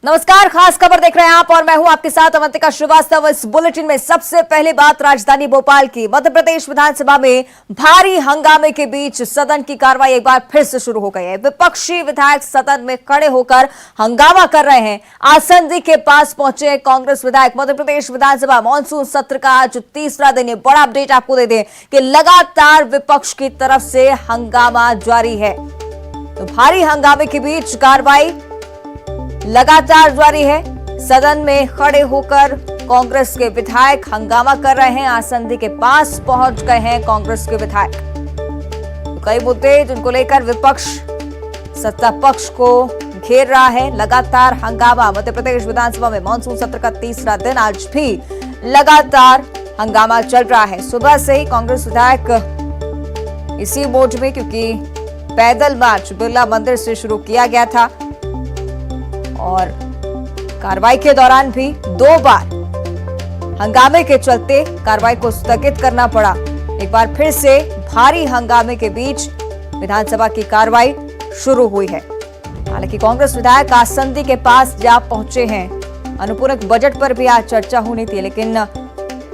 नमस्कार, खास खबर देख रहे हैं आप और मैं हूं आपके साथ अवंतिका श्रीवास्तव। इस बुलेटिन में सबसे पहले बात राजधानी भोपाल की। मध्य प्रदेश विधानसभा में भारी हंगामे के बीच सदन की कार्रवाई एक बार फिर से शुरू हो गई है। विपक्षी विधायक सदन में खड़े होकर हंगामा कर रहे हैं। आसंदी के पास पहुंचे कांग्रेस विधायक। मध्य प्रदेश विधानसभा मानसून सत्र का आज तीसरा दिन है। बड़ा अपडेट आपको दे दें कि लगातार विपक्ष की तरफ से हंगामा जारी है। तो भारी हंगामे के बीच कार्रवाई लगातार जारी है। सदन में खड़े होकर कांग्रेस के विधायक हंगामा कर रहे हैं। आसंदी के पास पहुंच गए हैं कांग्रेस के विधायक। तो कई मुद्दे जिनको लेकर विपक्ष सत्ता पक्ष को घेर रहा है। लगातार हंगामा मध्य प्रदेश विधानसभा में मानसून सत्र का तीसरा दिन आज भी लगातार हंगामा चल रहा है। सुबह से ही कांग्रेस विधायक इसी मोड में, क्योंकि पैदल मार्च बिरला मंदिर से शुरू किया गया था और कार्रवाई के दौरान भी 2 बार हंगामे के चलते कार्रवाई को स्थगित करना पड़ा। एक बार फिर से भारी हंगामे के बीच विधानसभा की कार्रवाई शुरू हुई है। हालांकि कांग्रेस विधायक आसंदी के पास जा पहुंचे हैं। अनुपूरक बजट पर भी आज चर्चा होनी थी, लेकिन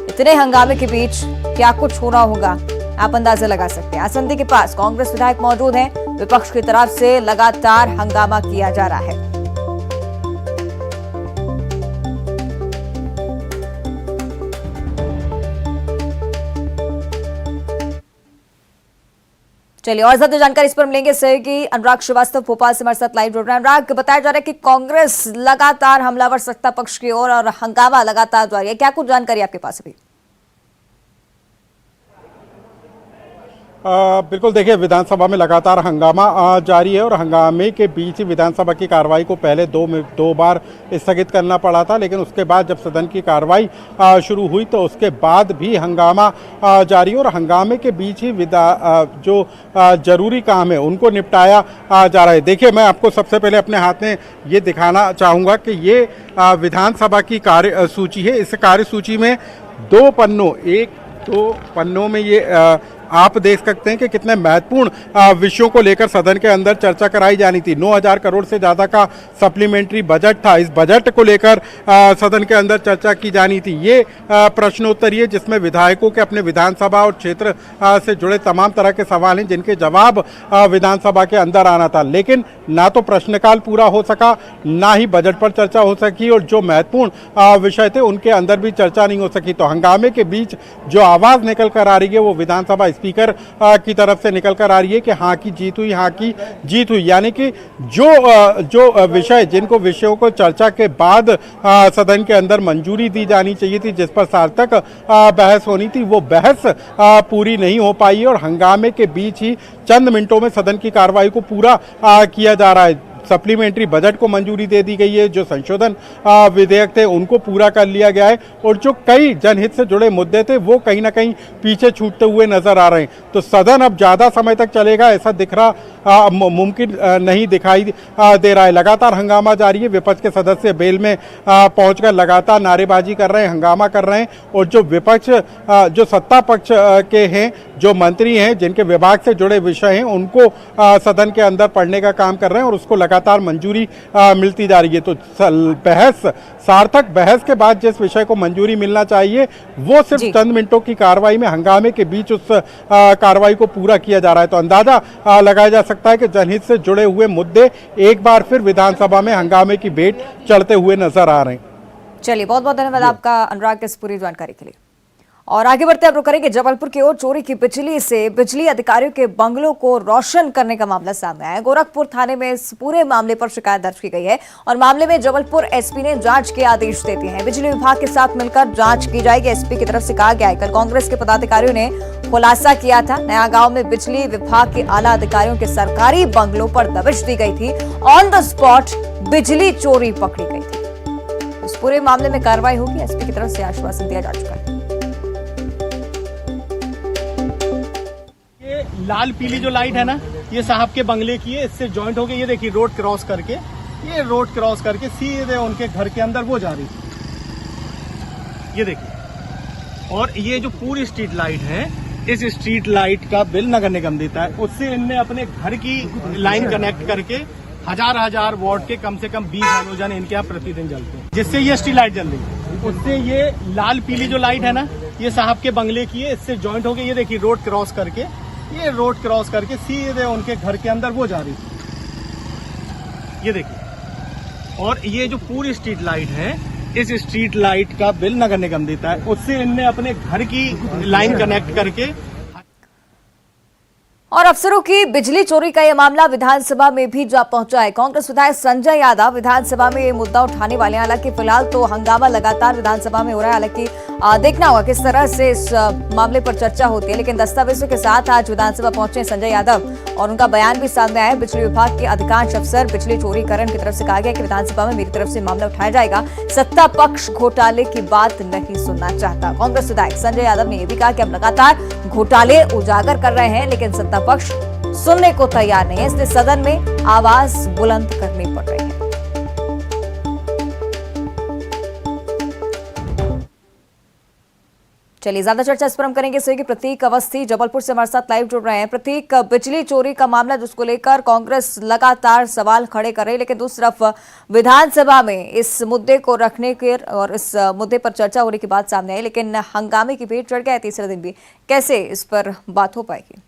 इतने हंगामे के बीच क्या कुछ होना होगा आप अंदाजा लगा सकते हैं। आसंदी के पास कांग्रेस विधायक मौजूद हैं। विपक्ष की तरफ से लगातार हंगामा किया जा रहा है। चलिए और ज्यादा जानकारी इस पर मिलेंगे सहयोगी अनुराग श्रीवास्तव भोपाल से हमारे साथ लाइव जुड़ रहे हैं। अनुराग, बताया जा रहा है कि कांग्रेस लगातार हमलावर सत्ता पक्ष की ओर और हंगामा लगातार जारी है। क्या कुछ जानकारी आपके पास अभी? बिल्कुल, देखिए विधानसभा में लगातार हंगामा जारी है और हंगामे के बीच ही विधानसभा की कार्रवाई को पहले दो बार स्थगित करना पड़ा था, लेकिन उसके बाद जब सदन की कार्रवाई शुरू हुई तो उसके बाद भी हंगामा जारी और हंगामे के बीच ही जो जरूरी काम है उनको निपटाया जा रहा है। देखिए, मैं आपको सबसे पहले अपने हाथ में ये दिखाना चाहूँगा कि ये विधानसभा की कार्य सूची है। इस कार्य सूची में 2 पन्नों में ये आप देख सकते हैं कि कितने महत्वपूर्ण विषयों को लेकर सदन के अंदर चर्चा कराई जानी थी। 9000 करोड़ से ज़्यादा का सप्लीमेंट्री बजट था। इस बजट को लेकर सदन के अंदर चर्चा की जानी थी। ये प्रश्नोत्तरी है जिसमें विधायकों के अपने विधानसभा और क्षेत्र से जुड़े तमाम तरह के सवाल हैं जिनके जवाब विधानसभा के अंदर आना था, लेकिन ना तो प्रश्नकाल पूरा हो सका, ना ही बजट पर चर्चा हो सकी और जो महत्वपूर्ण विषय थे उनके अंदर भी चर्चा नहीं हो सकी। तो हंगामे के बीच जो आवाज़ निकल कर आ रही है वो विधानसभा स्पीकर की तरफ से निकल कर आ रही है कि हाँ की जीत हुई, हाँ की जीत हुई। यानी कि जो विषय जिनको विषयों को चर्चा के बाद सदन के अंदर मंजूरी दी जानी चाहिए थी, जिस पर सार्थक बहस होनी थी, वो बहस पूरी नहीं हो पाई और हंगामे के बीच ही चंद मिनटों में सदन की कार्रवाई को पूरा किया जा रहा है। सप्लीमेंट्री बजट को मंजूरी दे दी गई है। जो संशोधन विधेयक थे उनको पूरा कर लिया गया है और जो कई जनहित से जुड़े मुद्दे थे वो कहीं ना कहीं पीछे छूटते हुए नजर आ रहे हैं। तो सदन अब ज़्यादा समय तक चलेगा ऐसा दिख रहा मुमकिन नहीं दिखाई दे रहा है। लगातार हंगामा जारी है। विपक्ष के सदस्य बेल में पहुंचकर लगातार नारेबाजी कर रहे हैं, हंगामा कर रहे हैं और जो विपक्ष जो सत्ता पक्ष के हैं, जो मंत्री हैं, जिनके विभाग से जुड़े विषय हैं, उनको सदन के अंदर पढ़ने का काम कर रहे हैं और उसको लगातार मंजूरी मिलती जा रही है। तो बहस, सार्थक बहस के बाद जिस विषय को मंजूरी मिलना चाहिए वो सिर्फ चंद मिनटों की कार्रवाई में हंगामे के बीच उस कार्रवाई को पूरा किया जा रहा है। तो अंदाजा लगाया जा सकता है कि जनहित से जुड़े हुए मुद्दे एक बार फिर विधानसभा में हंगामे की भेंट चढ़ते हुए नजर आ रहे हैं। चलिए, बहुत बहुत धन्यवाद आपका अनुराग इस पूरी जानकारी के लिए। और आगे बढ़ते अब रुक करेंगे जबलपुर की ओर। चोरी की बिजली से बिजली अधिकारियों के बंगलों को रोशन करने का मामला सामने आया है। गोरखपुर थाने में इस पूरे मामले पर शिकायत दर्ज की गई है और मामले में जबलपुर एसपी ने जांच के आदेश दे दिए हैं। बिजली विभाग के साथ मिलकर जांच की जाएगी, एसपी की तरफ से कहा गया है। कल कांग्रेस के पदाधिकारियों ने खुलासा किया था। नया गांव में बिजली विभाग के आला अधिकारियों के सरकारी बंगलों पर दबिश दी गई थी। ऑन द स्पॉट बिजली चोरी पकड़ी गई थी। इस पूरे मामले में कार्रवाई होगी, एसपी की तरफ से आश्वासन दिया जा चुका है। लाल पीली जो लाइट है ना, ये साहब के बंगले की है। इससे जॉइंट होके ये देखिए रोड क्रॉस करके सीधे उनके घर के अंदर वो जा रही थी। ये देखिए, और ये जो पूरी स्ट्रीट लाइट है, इस स्ट्रीट लाइट का बिल नगर निगम देता है। उससे इनने अपने घर की लाइन कनेक्ट करके हजार वॉट के कम से कम 20 हैलोजन इनके यहाँ प्रतिदिन जलते हैं, जिससे ये स्ट्रीट लाइट जल रही है। उससे ये लाल पीली जो लाइट है ना, ये साहब के बंगले की है, इससे जॉइंट होके ये देखिए रोड क्रॉस करके सीधे उनके घर के अंदर वो जा रही थी, ये देखिए। और ये जो पूरी स्ट्रीट लाइट है, इस स्ट्रीट लाइट का बिल नगर निगम देता है, उससे इनने अपने घर की लाइन कनेक्ट करके। और अफसरों की बिजली चोरी का यह मामला विधानसभा में भी जा पहुंचा है। कांग्रेस विधायक संजय यादव विधानसभा में ये मुद्दा उठाने वाले हैं। हालांकि फिलहाल तो हंगामा लगातार विधानसभा में हो रहा है। हालांकि देखना होगा किस तरह से इस मामले पर चर्चा होती है, लेकिन दस्तावेजों के साथ आज विधानसभा पहुंचे संजय यादव और उनका बयान भी सामने आया है। बिजली विभाग के अधिकांश अफसर बिजली चोरीकरण की तरफ से कहा गया कि विधानसभा में मेरी तरफ से मामला उठाया जाएगा, सत्ता पक्ष घोटाले की बात नहीं सुनना चाहता। कांग्रेस विधायक संजय यादव ने यह भी कहा कि हम लगातार घोटाले उजागर कर रहे हैं, लेकिन सत्ता पक्ष सुनने को तैयार नहीं है, इसलिए सदन में आवाज बुलंद करनी पड़ रही है। चलिए ज्यादा चर्चा इस पर हम करेंगे। सहयोगी प्रतीक अवस्थी जबलपुर से हमारे साथ लाइव जुड़ रहे हैं। प्रतीक, बिजली चोरी का मामला जिसको लेकर कांग्रेस लगातार सवाल खड़े कर रही है, लेकिन दूसरी तरफ विधानसभा में इस मुद्दे को रखने के और इस मुद्दे पर चर्चा होने की बात सामने आई, लेकिन हंगामे की भीड़ चढ़ गया है तीसरे दिन भी। कैसे इस पर बात हो पाएगी?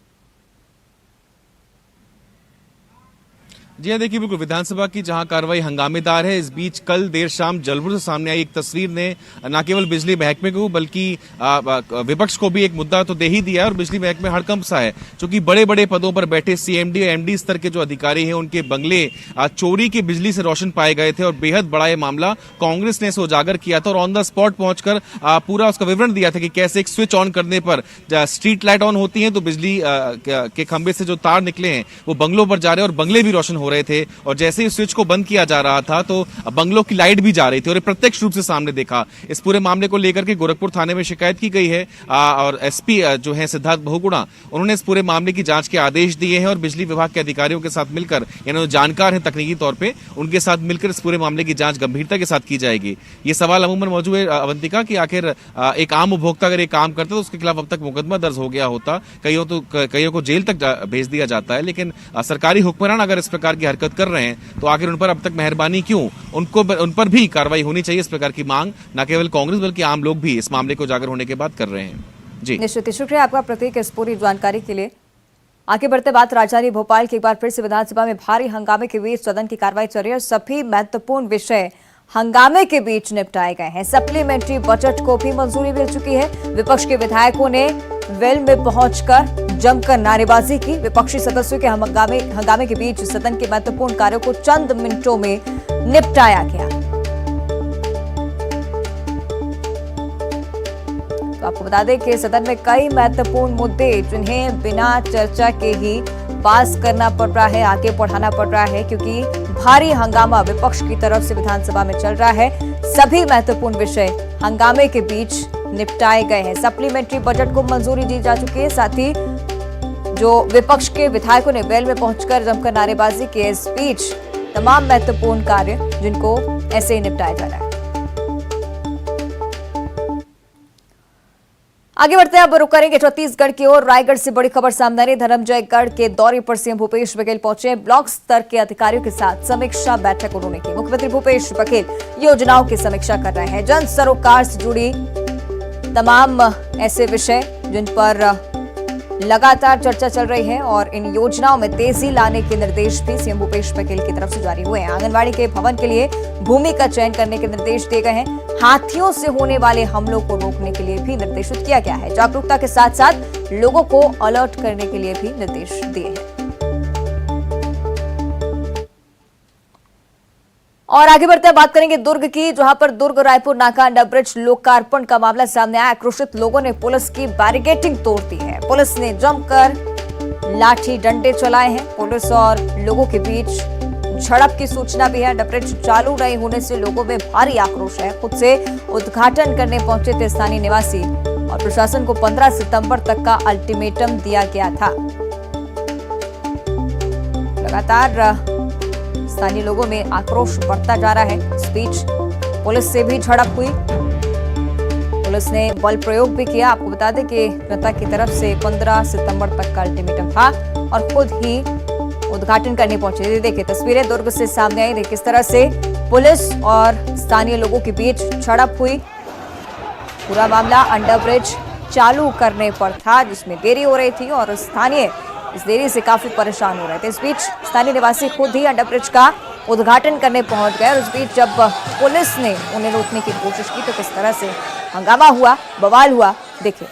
जी हाँ, देखिए बिल्कुल विधानसभा की जहां कार्रवाई हंगामेदार है, इस बीच कल देर शाम जबलपुर से सामने आई एक तस्वीर ने न केवल बिजली महकमे को बल्कि विपक्ष को भी एक मुद्दा तो दे ही दिया है। और बिजली महकमे हड़कंप सा है, क्योंकि बड़े बड़े पदों पर बैठे सीएमडी और एमडी स्तर के जो अधिकारी हैं, उनके बंगले चोरी की बिजली से रोशन पाए गए थे। और बेहद बड़ा ये मामला कांग्रेस ने इसे उजागर किया था और ऑन द स्पॉट पहुंचकर पूरा उसका विवरण दिया था कि कैसे एक स्विच ऑन करने पर स्ट्रीट लाइट ऑन होती है तो बिजली के खंभे से जो तार निकले हैं वो बंगलों पर जा रहे हैं और बंगले भी रोशन हो रहे थे। और जैसे ही स्विच को बंद किया जा रहा था तो बंगलों की लाइट भी जा रही थी और प्रत्यक्ष रूप से सामने देखा। इस पूरे मामले को लेकर के गोरखपुर थाने में शिकायत की गई है और एसपी जो है सिद्धार्थ बहुगुणा, उन्होंने इस पूरे मामले की जांच के आदेश दिए हैं और बिजली विभाग के अधिकारियों के साथ मिलकर, यानी जो जानकार हैं तकनीकी तौर पर, उनके साथ मिलकर इस पूरे मामले की जांच गंभीरता के साथ की जाएगी। ये सवाल अमूमन मौजूद है अवंतिका कि आखिर एक आम उपभोक्ता अगर एक काम करता तो उसके खिलाफ अब तक मुकदमा दर्ज हो गया होता, कईयों को जेल तक भेज दिया जाता है, लेकिन सरकारी हुक्मरान अगर इस प्रकार की हरकत कर रहे हैं तो आखिर उन पर अब तक मेहरबानी क्यों? उन पर भी कार्रवाई होनी चाहिए। इस प्रकार की मांग न केवल कांग्रेस बल्कि आम लोग भी इस मामले को उजागर होने के बाद कर रहे हैं। जी निश्चित, शुक्रिया आपका प्रतीक इस पूरी जानकारी के लिए। आगे बढ़ते बात राजधानी भोपाल की, एक बार फिर से विधानसभा में भारी हंगामे के बीच सदन की कार्रवाई चल रही है। सभी महत्वपूर्ण विषय हंगामे के बीच निपटाए गए हैं। सप्लीमेंट्री बजट को भी मंजूरी मिल चुकी है। विपक्ष के विधायकों ने वेल में पहुंचकर जमकर नारेबाजी की। विपक्षी सदस्यों के हंगामे के बीच सदन के महत्वपूर्ण कार्यों को चंद मिनटों में निपटाया गया। तो आपको बता दें कि सदन में कई महत्वपूर्ण मुद्दे जिन्हें बिना चर्चा के ही पास करना पड़ रहा है, आगे बढ़ाना पड़ रहा है, क्योंकि भारी हंगामा विपक्ष की तरफ से विधानसभा में चल रहा है। सभी महत्वपूर्ण विषय हंगामे के बीच निपटाए गए हैं। सप्लीमेंट्री बजट को मंजूरी दी जा चुकी है। साथ ही जो विपक्ष के विधायकों ने वेल में पहुंचकर जमकर नारेबाजी की, इस बीच तमाम महत्वपूर्ण कार्य जिनको ऐसे ही निपटाया जा रहा है। आगे बढ़ते हैं, अब रुक करेंगे छत्तीसगढ़ की ओर। रायगढ़ से बड़ी खबर सामने आ रही। धर्मजयगढ़ के दौरे पर सीएम भूपेश बघेल पहुंचे। ब्लॉक स्तर के अधिकारियों के साथ समीक्षा बैठक उन्होंने की। मुख्यमंत्री भूपेश बघेल योजनाओं की समीक्षा कर रहे हैं। जन सरोकार से जुड़ी तमाम ऐसे विषय जिन पर लगातार चर्चा चल रही है और इन योजनाओं में तेजी लाने के निर्देश भी सीएम भूपेश बघेल की तरफ से जारी हुए हैं। आंगनबाड़ी के भवन के लिए भूमि का चयन करने के निर्देश दिए गए हैं। हाथियों से होने वाले हमलों को रोकने के लिए भी निर्देशित किया गया है। जागरूकता के साथ साथ लोगों को अलर्ट करने के लिए भी निर्देश दिए हैं। और आगे बढ़ते हैं, बात करेंगे दुर्ग की, जहां पर दुर्ग रायपुर नाका अंडरब्रिज लोकार्पण का मामला सामने आया। आक्रोशित लोगों ने पुलिस की बैरिकेडिंग तोड़ दी है। पुलिस ने जमकर लाठी डंडे चलाए हैं। पुलिस और लोगों के बीच झड़प की सूचना भी है। अंडरब्रिज चालू नहीं होने से लोगों में भारी आक्रोश है। खुद से उद्घाटन करने पहुंचे थे स्थानीय निवासी और प्रशासन को 15 सितंबर तक का अल्टीमेटम दिया गया था। लगातार स्थानीय लोगों में आक्रोश बढ़ता जा रहा है। इस बीच पुलिस से भी झड़प हुई। पुलिस ने बल प्रयोग भी किया। आपको बता दें कि जनता की तरफ से 15 सितंबर तक का अल्टीमेटम था और खुद ही उद्घाटन करने पहुंचे थे। देखिए तस्वीरें दुर्ग से सामने आई। देखिए किस तरह से पुलिस और स्थानीय लोगों के बीच झड़प हुई। पूरा मामला अंडरब्रिज चालू करने पर था, जिसमें देरी हो रही थी और स्थानीय इस देरी से काफी परेशान हो रहे थे। इस बीच स्थानीय निवासी खुद ही अंडरब्रिज का उद्घाटन करने पहुंच गए और इस बीच जब पुलिस ने उन्हें रोकने की कोशिश की तो किस तरह से हंगामा हुआ, बवाल हुआ। देखिए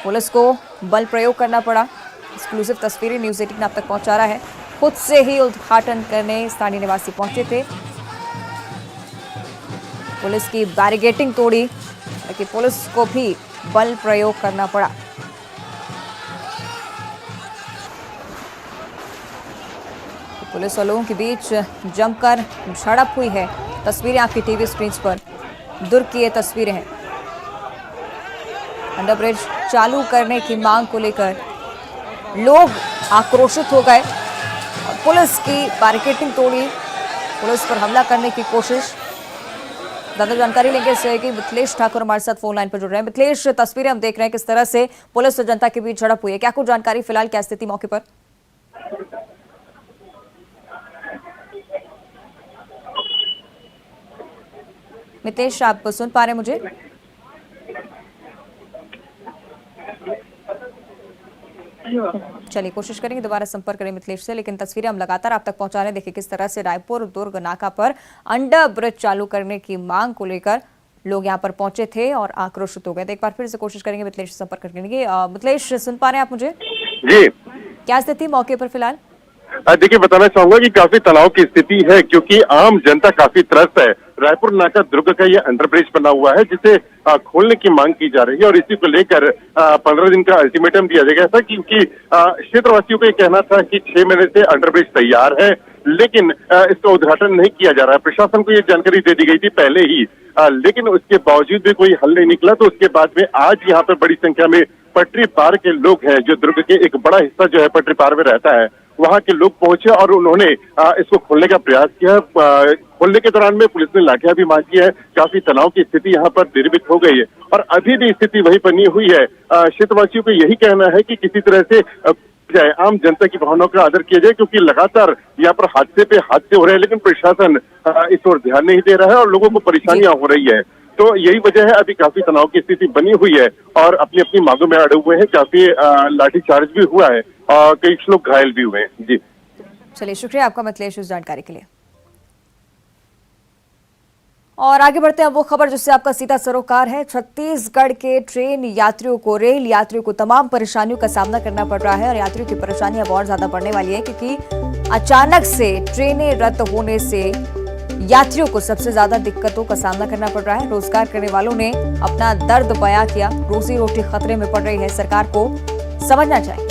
पुलिस को बल प्रयोग करना पड़ा। एक्सक्लूसिव तस्वीरें न्यूज़ 18 आप तक पहुंचा रहा है। खुद से ही उद्घाटन करने स्थानीय निवासी पहुंचे थे। पुलिस की बैरिकेडिंग तोड़ी, लेकिन पुलिस को भी बल प्रयोग करना पड़ा। पुलिस और लोगों के बीच जमकर झड़प हुई है। तस्वीरें आपकी टीवी स्क्रीन पर दुर्ग की ये तस्वीरें हैं। अंडरब्रिज चालू करने की मांग को लेकर लोग आक्रोशित हो गए और पुलिस की बैरिकेडिंग तोड़ी, पुलिस पर हमला करने की कोशिश। ज्यादा जानकारी लेंगे इससे कि मिथिलेश ठाकुर हमारे साथ फोन लाइन पर जुड़ रहे हैं। मिथिलेश, तस्वीरें हम देख रहे हैं किस तरह से पुलिस और जनता के बीच झड़प हुई है, क्या कुछ जानकारी फिलहाल, क्या स्थिति मौके पर? मिथिलेश, आप सुन पा रहे हैं मुझे? चलिए कोशिश करेंगे दोबारा संपर्क करें मिथिलेश से, लेकिन तस्वीरें हम लगातार आप तक पहुंचा रहे हैं। देखिए किस तरह से रायपुर दुर्ग नाका पर अंडर ब्रिज चालू करने की मांग को लेकर लोग यहां पर पहुंचे थे और आक्रोशित हो गए थे। एक बार फिर से कोशिश करेंगे मिथिलेश से संपर्क करने की। मिथिलेश, सुन पा रहे हैं आप मुझे? जी, क्या स्थिति मौके पर फिलहाल? देखिए बताना चाहूंगा कि काफी तनाव की स्थिति है, क्योंकि आम जनता काफी त्रस्त है। रायपुर नाका दुर्ग का ये अंडरब्रिज बना हुआ है जिसे खोलने की मांग की जा रही है और इसी को लेकर 15 दिन का अल्टीमेटम दिया गया था, क्योंकि क्षेत्रवासियों का ये कहना था कि 6 महीने से अंडरब्रिज तैयार है, लेकिन इसका उद्घाटन नहीं किया जा रहा है। प्रशासन को ये जानकारी दे दी गई थी पहले ही, लेकिन उसके बावजूद भी कोई हल नहीं निकला। तो उसके बाद में आज यहाँ पर बड़ी संख्या में पटरी पार के लोग हैं, जो दुर्ग के एक बड़ा हिस्सा जो है पटरी पार में रहता है, वहां के लोग पहुंचे और उन्होंने इसको खोलने का प्रयास किया। खोलने के दौरान में पुलिस ने लाठियां भी मारी है। काफी तनाव की स्थिति यहाँ पर निर्मित हो गई है और अभी भी स्थिति वही बनी हुई है। क्षेत्रवासियों को यही कहना है कि किसी तरह से जाए, आम जनता की भावनाओं का आदर किया जाए, क्योंकि लगातार यहाँ पर हादसे पे हादसे हो रहे हैं, लेकिन प्रशासन इस ओर ध्यान नहीं दे रहा है और लोगों को परेशानियां हो रही है। तो यही वजह है, अभी काफी तनाव की स्थिति बनी हुई है और अपनी अपनी मांगों में अड़े हुए हैं। काफी लाठीचार्ज भी हुआ है और कई लोग घायल भी हुए हैं। जी चलिए, शुक्रिया आपका मिथिलेश इस जानकारी के लिए। और आगे बढ़ते हैं वो खबर जिससे आपका सीधा सरोकार है। छत्तीसगढ़ के ट्रेन यात्रियों को, रेल यात्रियों को तमाम परेशानियों का सामना करना पड़ रहा है और यात्रियों की परेशानियां और ज्यादा बढ़ने वाली है, क्योंकि अचानक से ट्रेनें रद्द होने से यात्रियों को सबसे ज्यादा दिक्कतों का सामना करना पड़ रहा है। रोजगार करने वालों ने अपना दर्द बयां किया। रोजी रोटी खतरे में पड़ रही है, सरकार को समझना चाहिए।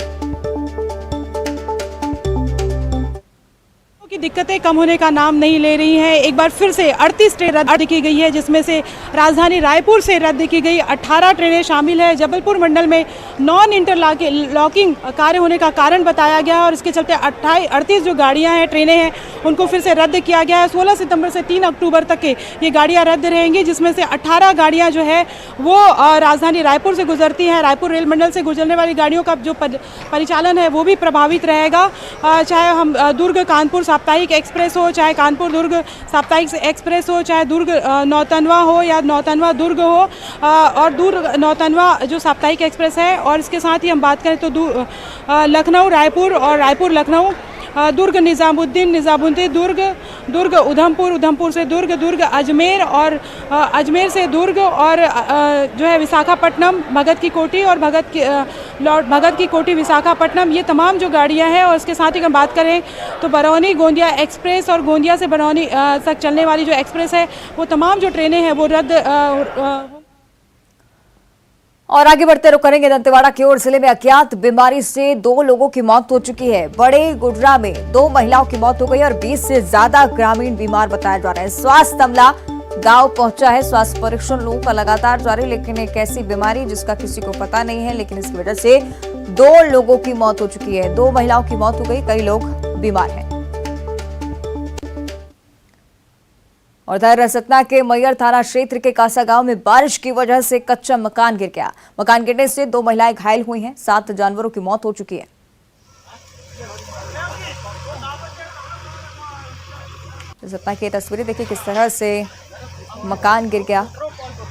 की दिक्कतें कम होने का नाम नहीं ले रही हैं। एक बार फिर से 38 ट्रेन रद्द की गई है, जिसमें से राजधानी रायपुर से रद्द की गई 18 ट्रेनें शामिल है। जबलपुर मंडल में नॉन इंटरलॉकिंग कार्य होने का कारण बताया गया है और इसके चलते 38 जो गाड़ियां हैं, ट्रेनें हैं, उनको फिर से रद्द किया गया है। 16 सितंबर से 3 अक्टूबर तक के ये गाड़ियाँ रद्द रहेंगी, जिसमें से 18 गाड़ियाँ जो है वो राजधानी रायपुर से गुजरती हैं। रायपुर रेल मंडल से गुजरने वाली गाड़ियों का जो परिचालन है वो भी प्रभावित रहेगा। चाहे हम दुर्ग कानपुर साप्ताहिक एक्सप्रेस हो, चाहे कानपुर दुर्ग साप्ताहिक एक्सप्रेस हो, चाहे दुर्ग नौतनवा हो या नौतनवा दुर्ग हो, और दुर्ग नौतनवा जो साप्ताहिक एक्सप्रेस है। और इसके साथ ही हम बात करें तो लखनऊ रायपुर और रायपुर लखनऊ, दुर्ग निजामुद्दीन दुर्ग, दुर्ग उधमपुर, उधमपुर से दुर्ग, दुर्ग अजमेर और अजमेर से दुर्ग, और जो है विशाखापट्टनम, भगत की कोठी और भगत की कोठी विशाखापट्टनम, ये तमाम जो गाड़ियां हैं। और इसके साथ ही हम बात करें तो बरौनी गोंदिया एक्सप्रेस और गोंदिया से बरौनी तक चलने वाली जो एक्सप्रेस है, वो तमाम जो ट्रेनें हैं वो रद्द। और आगे बढ़ते रुक करेंगे दंतेवाड़ा की ओर। जिले में अज्ञात बीमारी से 2 लोगों की मौत हो चुकी है। बड़े गुडरा में 2 महिलाओं की मौत हो गई और 20 से ज्यादा ग्रामीण बीमार बताया जा रहा है। स्वास्थ्य अमला गांव पहुंचा है। स्वास्थ्य परीक्षण लोगों का लगातार जारी, लेकिन एक ऐसी बीमारी जिसका किसी को पता नहीं है, लेकिन इसकी वजह से 2 लोगों की मौत हो चुकी है। 2 महिलाओं की मौत हो गई, कई लोग बीमार हैं। और इधर सतना के मैयर थाना क्षेत्र के कासा गांव में बारिश की वजह से कच्चा मकान गिर गया। मकान गिरने से 2 महिलाएं घायल हुई हैं, 7 जानवरों की मौत हो चुकी है। इस घटना की तस्वीरें देखिए किस तरह से मकान गिर गया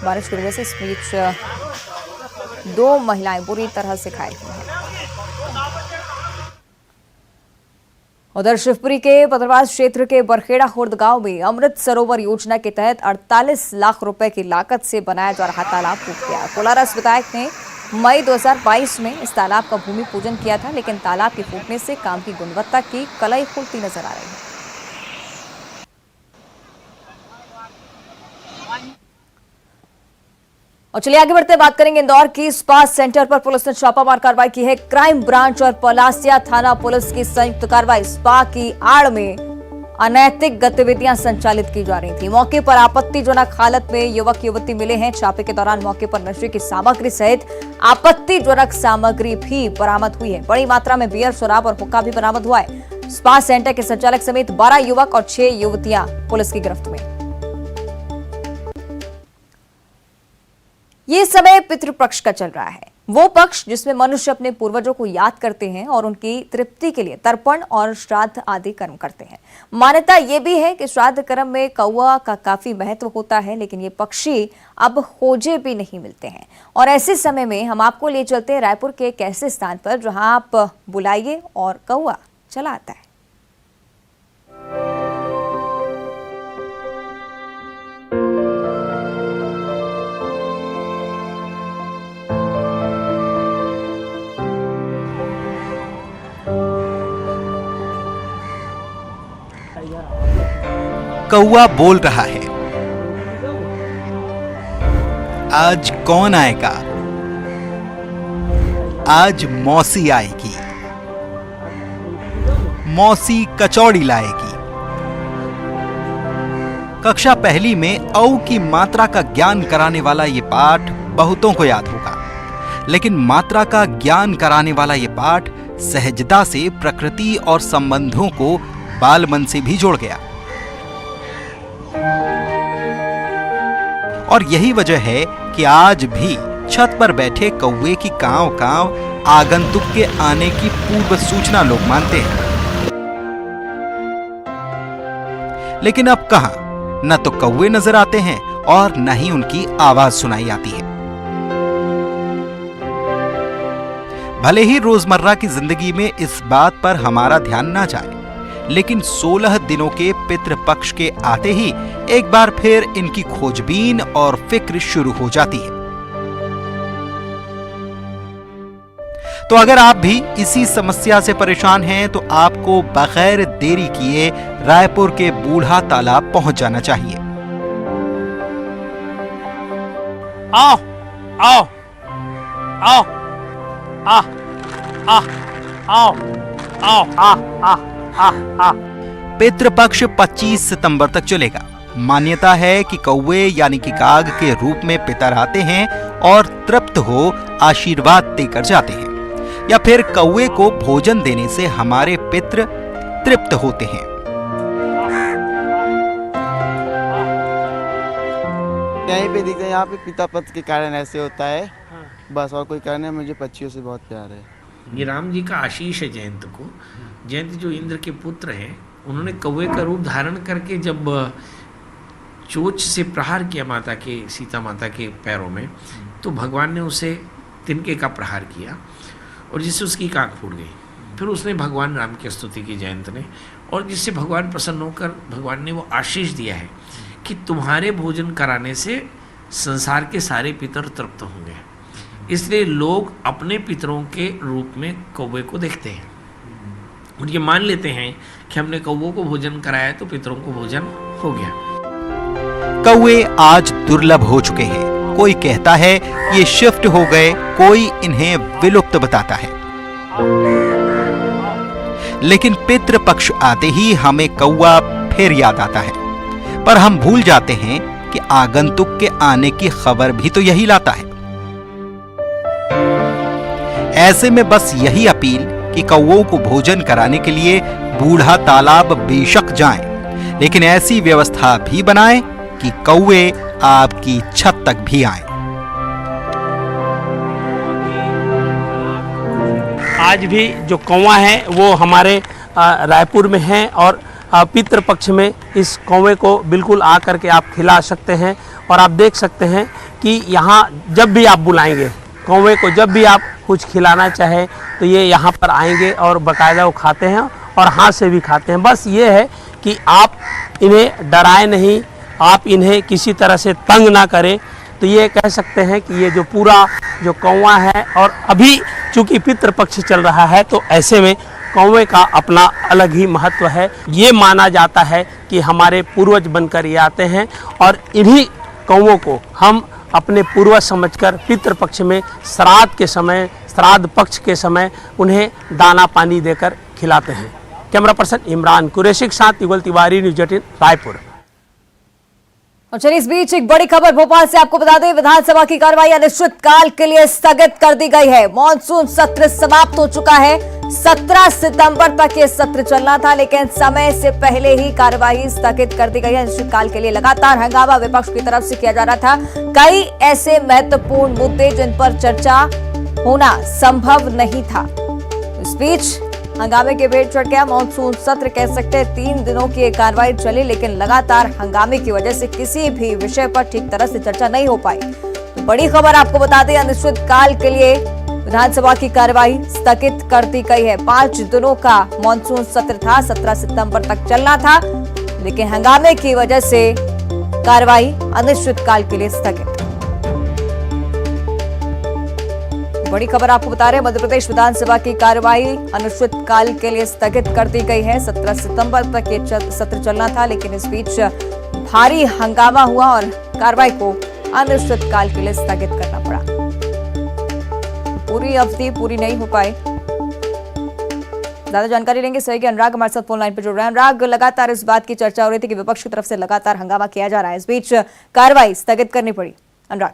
बारिश की वजह से। इस बीच 2 महिलाएं बुरी तरह से घायल हुई हैं। उधर शिवपुरी के बदरवास क्षेत्र के बरखेड़ा खुर्द गांव में अमृत सरोवर योजना के तहत 48 लाख रुपए की लागत से बनाया जा रहा तालाब फूट गया। कोलारस विधायक ने मई 2022 में इस तालाब का भूमि पूजन किया था, लेकिन तालाब के फूटने से काम की गुणवत्ता की कलई खुलती नजर आ रही है। और चलिए आगे बढ़ते बात करेंगे इंदौर की स्पा सेंटर पर पुलिस ने छापामार कार्रवाई की है। क्राइम ब्रांच और पलासिया थाना पुलिस की संयुक्त कार्रवाई। स्पा की आड़ में अनैतिक गतिविधियां संचालित की जा रही थी। मौके पर आपत्तिजनक हालत में युवक युवती मिले हैं। छापे के दौरान मौके पर नशे की सामग्री सहित आपत्तिजनक सामग्री भी बरामद हुई है। बड़ी मात्रा में बियर, शराब और हुक्का भी बरामद हुआ है। स्पा सेंटर के संचालक समेत 12 युवक और 6 युवतियां पुलिस की गिरफ्त में। ये समय पितृपक्ष का चल रहा है, वो पक्ष जिसमें मनुष्य अपने पूर्वजों को याद करते हैं और उनकी तृप्ति के लिए तर्पण और श्राद्ध आदि कर्म करते हैं। मान्यता ये भी है कि श्राद्ध कर्म में कौवा का काफी महत्व होता है, लेकिन ये पक्षी अब खोजे भी नहीं मिलते हैं। और ऐसे समय में हम आपको ले चलते हैं रायपुर के एक ऐसे स्थान पर जहां आप बुलाइए और कौवा चला आता है। कौवा बोल रहा है, आज कौन आएगा? आज मौसी आएगी, मौसी कचौड़ी लाएगी। कक्षा पहली में औ की मात्रा का ज्ञान कराने वाला ये पाठ बहुतों को याद होगा, लेकिन मात्रा का ज्ञान कराने वाला ये पाठ सहजता से प्रकृति और संबंधों को बाल मन से भी जोड़ गया। और यही वजह है कि आज भी छत पर बैठे कौवे की कांव कांव आगंतुक के आने की पूर्व सूचना लोग मानते हैं। लेकिन अब कहां, न तो कौवे नजर आते हैं और न ही उनकी आवाज सुनाई आती है। भले ही रोजमर्रा की जिंदगी में इस बात पर हमारा ध्यान ना जाए, लेकिन 16 दिनों के पितृपक्ष के आते ही एक बार फिर इनकी खोजबीन और फिक्र शुरू हो जाती है। तो अगर आप भी इसी समस्या से परेशान हैं तो आपको बगैर देरी किए रायपुर के बूढ़ा तालाब पहुंच जाना चाहिए। आओ आओ आओ आ आ आओ आओ आ आ आ। पितृपक्ष 25 सितंबर तक चलेगा। मान्यता है कि कौवे यानी कि काग के रूप में पितर आते हैं और तृप्त हो आशीर्वाद देकर जाते हैं, या फिर कौवे को भोजन देने से हमारे पितृ तृप्त होते हैं। यहीं पे दिखते हैं, यहाँ पे पिता पत्र के कारण ऐसे होता है, बस और कोई कारण नहीं। मुझे पक्षियों से बहुत प्यार है। ये राम जी का आशीष है जयंत को। जयंत जो इंद्र के पुत्र हैं, उन्होंने कौवे का रूप धारण करके जब चोंच से प्रहार किया माता के, सीता माता के पैरों में, तो भगवान ने उसे तिनके का प्रहार किया और जिससे उसकी आँख फूट गई। फिर उसने भगवान राम की स्तुति की जयंत ने, और जिससे भगवान प्रसन्न होकर भगवान ने वो आशीष दिया है कि तुम्हारे भोजन कराने से संसार के सारे पितर तृप्त होंगे। इसलिए लोग अपने पितरों के रूप में कौवे को देखते हैं और ये मान लेते हैं कि हमने कौवों को भोजन कराया तो पितरों को भोजन हो गया। कौवे आज दुर्लभ हो चुके हैं। कोई कहता है ये शिफ्ट हो गए, कोई इन्हें विलुप्त बताता है। लेकिन पितृपक्ष आते ही हमें कौवा फिर याद आता है, पर हम भूल जाते हैं कि आगंतुक के आने की खबर भी तो यही लाता है। ऐसे में बस यही अपील कि कौवों को भोजन कराने के लिए बूढ़ा तालाब बेशक जाएं, लेकिन ऐसी व्यवस्था भी बनाएं कि कौवे आपकी छत तक भी आएं। आज भी जो कौवा है वो हमारे रायपुर में है और पितृपक्ष में इस कौवे को बिल्कुल आकर के आप खिला सकते हैं। और आप देख सकते हैं कि यहाँ जब भी आप बुलाएंगे कौवे को, जब भी आप कुछ खिलाना चाहे तो ये यहाँ पर आएंगे और बाकायदा वो खाते हैं और हाथ से भी खाते हैं। बस ये है कि आप इन्हें डराएं नहीं, आप इन्हें किसी तरह से तंग ना करें। तो ये कह सकते हैं कि ये जो पूरा जो कौवा है, और अभी चूँकि पितृपक्ष चल रहा है तो ऐसे में कौवे का अपना अलग ही महत्व है। ये माना जाता है कि हमारे पूर्वज बनकर ये आते हैं और इन्हीं कौवों को हम अपने पूर्वज समझकर पितृपक्ष में श्राद्ध के समय, श्राद्ध पक्ष के समय उन्हें दाना पानी देकर खिलाते हैं। कैमरा पर्सन इमरान कुरैशी के साथ युगल तिवारी, न्यूज़ 18 रायपुर। और चलिए इस बीच एक बड़ी खबर भोपाल से आपको बता दें, विधानसभा की कार्रवाई अनिश्चितकाल के लिए स्थगित कर दी गई है। मॉनसून सत्र समाप्त हो चुका है। 17 सितंबर तक ये सत्र चलना था, लेकिन समय से पहले ही कार्रवाई स्थगित कर दी गई है। अनिश्चितकाल के लिए लगातार हंगामा विपक्ष की तरफ से किया जा रहा था। कई ऐसे महत्वपूर्ण मुद्दे जिन पर चर्चा होना संभव नहीं था। इस बीच हंगामे के भेंट चढ़ गया। मॉनसून सत्र कह सकते हैं 3 दिनों की ये कार्रवाई चली, लेकिन लगातार हंगामे की वजह से किसी भी विषय पर ठीक तरह से चर्चा नहीं हो पाई। तो बड़ी खबर आपको बता दें, अनिश्चितकाल के लिए विधानसभा की कार्रवाई स्थगित कर दी गई है। 5 दिनों का मॉनसून सत्र था, 17 सितंबर तक चलना था, लेकिन हंगामे की वजह से कार्रवाई अनिश्चितकाल के लिए स्थगित। बड़ी खबर आपको बता रहे हैं, मध्य प्रदेश विधानसभा की कार्रवाई अनिश्चितकाल के लिए स्थगित कर दी गई है। 17 सितंबर तक ये सत्र चलना था, लेकिन इस बीच भारी हंगामा हुआ और कार्रवाई को अनिश्चितकाल के लिए स्थगित करना पड़ा। पूरी अवधि पूरी नहीं हो पाई। ज्यादा जानकारी लेंगे सहयोगी अनुराग हमारे साथ फोन लाइन पर जुड़ रहे हैं। अनुराग, लगातार इस बात की चर्चा हो रही थी कि विपक्ष की तरफ से लगातार हंगामा किया जा रहा है, इस बीच कार्रवाई स्थगित करनी पड़ी। अनुराग,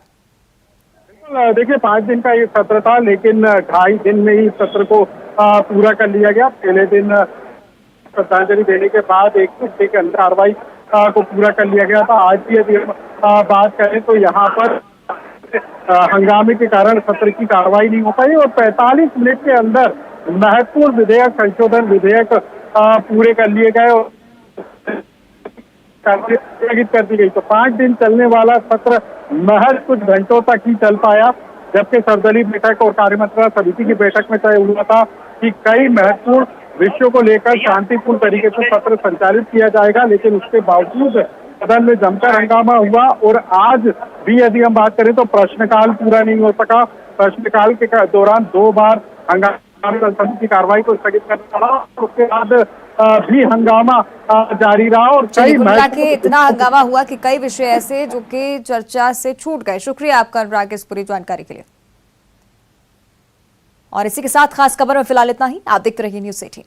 देखिए 5 दिन का ये सत्र था, लेकिन 2.5 दिन में ही सत्र को पूरा कर लिया गया। पहले दिन श्रद्धांजलि देने के बाद 1 घंटे के अंदर कार्रवाई को पूरा कर लिया गया था। आज भी यदि हम बात करें तो यहाँ पर हंगामे के कारण सत्र की कार्रवाई नहीं हो पाई और 45 मिनट के अंदर महत्वपूर्ण विधेयक, संशोधन विधेयक पूरे कर लिए गए और स्थगित कर दी गई। तो 5 दिन चलने वाला सत्र महज कुछ घंटों तक ही चल पाया, जबकि सर्वदलीय बैठक और कार्यमंत्रणा समिति की बैठक में तय हुआ था कि कई महत्वपूर्ण विषयों को लेकर शांतिपूर्ण तरीके से सत्र संचालित किया जाएगा, लेकिन उसके बावजूद सदन में जमकर हंगामा हुआ। और आज भी यदि हम बात करें तो प्रश्नकाल पूरा नहीं हो सका। प्रश्नकाल के दौरान 2 बार हंगामा की कार्रवाई को स्थगित करना पड़ा, उसके बाद भी हंगामा जारी रहा और कई के इतना हंगामा हुआ कि कई विषय ऐसे जो कि चर्चा से छूट गए। शुक्रिया आपका अनुराग इस पूरी जानकारी के लिए। और इसी के साथ खास खबर में फिलहाल इतना ही। आप देखते रहिए न्यूज़ 18।